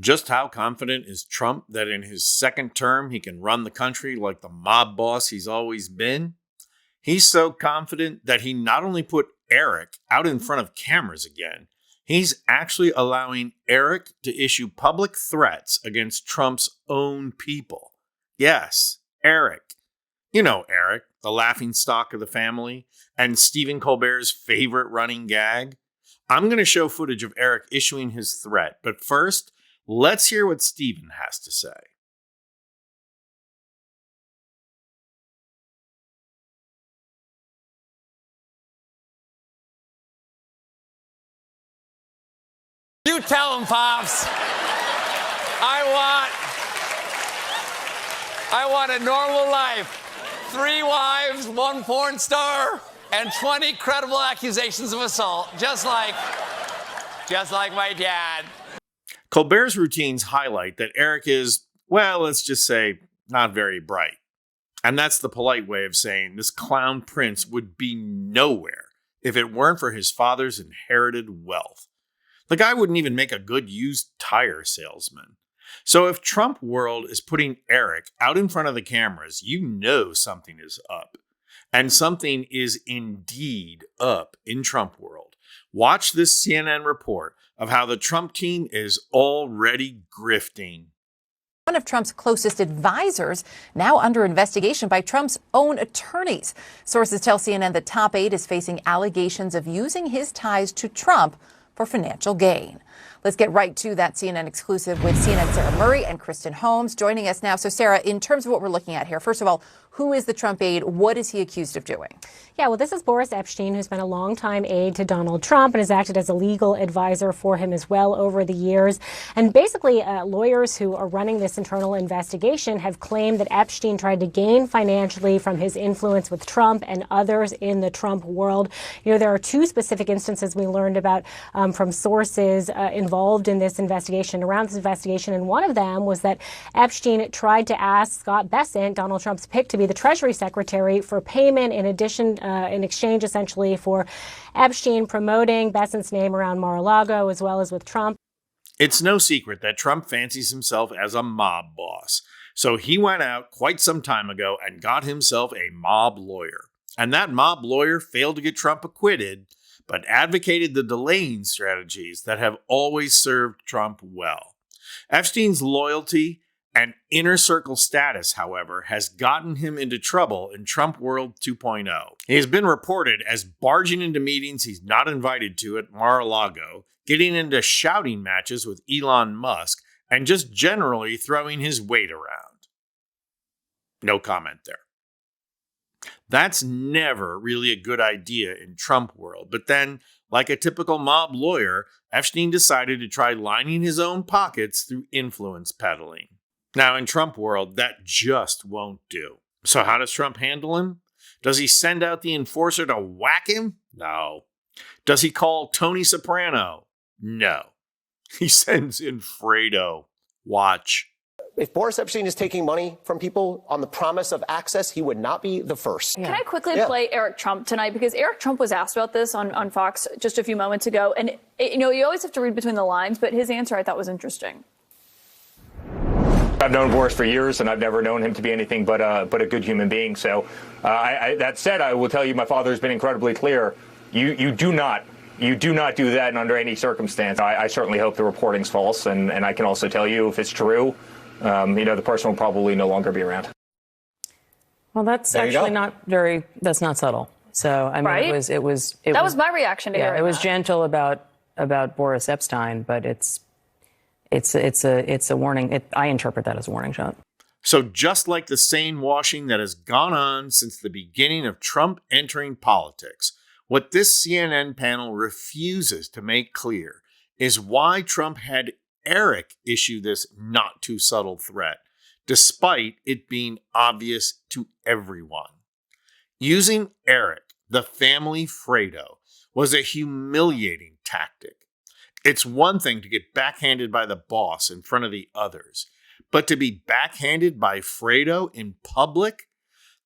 Just how confident is Trump that in his second term he can run the country like the mob boss he's always been? He's so confident that he not only put Eric out in front of cameras again, he's actually allowing Eric to issue public threats against Trump's own people. Yes, Eric. You know Eric, the laughingstock of the family, and Stephen Colbert's favorite running gag. I'm going to show footage of Eric issuing his threat, but first, let's hear what Stephen has to say. You tell him, Pops. I want a normal life. 3 wives, 1 porn star, and 20 credible accusations of assault, just like my dad. Colbert's routines highlight that Eric is, well, let's just say, not very bright. And that's the polite way of saying this clown prince would be nowhere if it weren't for his father's inherited wealth. The guy wouldn't even make a good used tire salesman. So if Trump World is putting Eric out in front of the cameras, you know something is up. And something is indeed up in Trump World. Watch this CNN report of how the Trump team is already grifting. One of Trump's closest advisors now under investigation by Trump's own attorneys. Sources tell CNN the top aide is facing allegations of using his ties to Trump for financial gain. Let's get right to that CNN exclusive with CNN's Sarah Murray and Kristen Holmes joining us now. So, Sarah, in terms of what we're looking at here, first of all, who is the Trump aide? What is he accused of doing? Yeah, well, this is Boris Epshteyn, who's been a longtime aide to Donald Trump and has acted as a legal advisor for him as well over the years. And basically, lawyers who are running this internal investigation have claimed that Epshteyn tried to gain financially from his influence with Trump and others in the Trump world. You know, there are 2 specific instances we learned about from sources involved in this investigation, around this investigation. And one of them was that Epshteyn tried to ask Scott Bessent, Donald Trump's pick to be the Treasury Secretary, for payment in exchange essentially for Epshteyn promoting Bessent's name around Mar-a-Lago as well as with Trump. It's no secret that Trump fancies himself as a mob boss. So he went out quite some time ago and got himself a mob lawyer. And that mob lawyer failed to get Trump acquitted, but advocated the delaying strategies that have always served Trump well. Epstein's loyalty and inner circle status, however, has gotten him into trouble in Trump World 2.0. He has been reported as barging into meetings he's not invited to at Mar-a-Lago, getting into shouting matches with Elon Musk, and just generally throwing his weight around. No comment there. That's never really a good idea in Trump World, but then, like a typical mob lawyer, Epshteyn decided to try lining his own pockets through influence peddling. Now, in Trump World, that just won't do. So how does Trump handle him? Does he send out the enforcer to whack him? No. Does he call Tony Soprano? No. He sends in Fredo. Watch. If Boris Epshteyn is taking money from people on the promise of access, he would not be the first. Can I quickly play Eric Trump tonight? Because Eric Trump was asked about this on Fox just a few moments ago. And, you always have to read between the lines, but his answer I thought was interesting. I've known Boris for years, and I've never known him to be anything but a good human being. So that said, I will tell you my father has been incredibly clear. You do not do that under any circumstance. I certainly hope the reporting's false, and I can also tell you if it's true, the person will probably no longer be around. Well, that's actually that's not subtle. So, I mean, right? it was that was my reaction to hearing it was that. gentle about Boris Epshteyn, but it's a warning. I interpret that as a warning shot. So just like the sane washing that has gone on since the beginning of Trump entering politics, what this CNN panel refuses to make clear is why Trump had Eric issue this not too subtle threat, despite it being obvious to everyone. Using Eric, the family Fredo, was a humiliating tactic. It's one thing to get backhanded by the boss in front of the others, but to be backhanded by Fredo in public,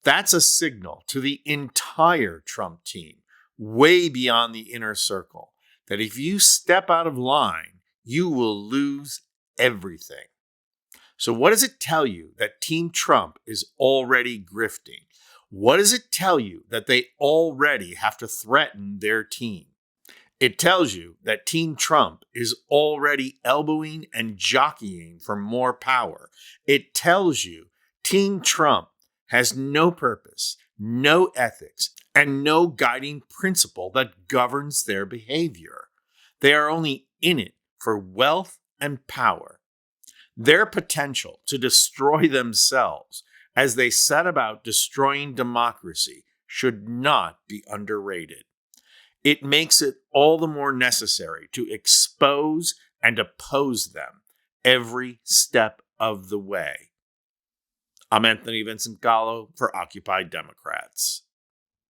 that's a signal to the entire Trump team, way beyond the inner circle, that if you step out of line, you will lose everything. So what does it tell you that Team Trump is already grifting? What does it tell you that they already have to threaten their team? It tells you that Team Trump is already elbowing and jockeying for more power. It tells you Team Trump has no purpose, no ethics, and no guiding principle that governs their behavior. They are only in it for wealth and power. Their potential to destroy themselves as they set about destroying democracy should not be underrated. It makes it all the more necessary to expose and oppose them every step of the way. I'm Anthony Vincent Gallo for Occupy Democrats.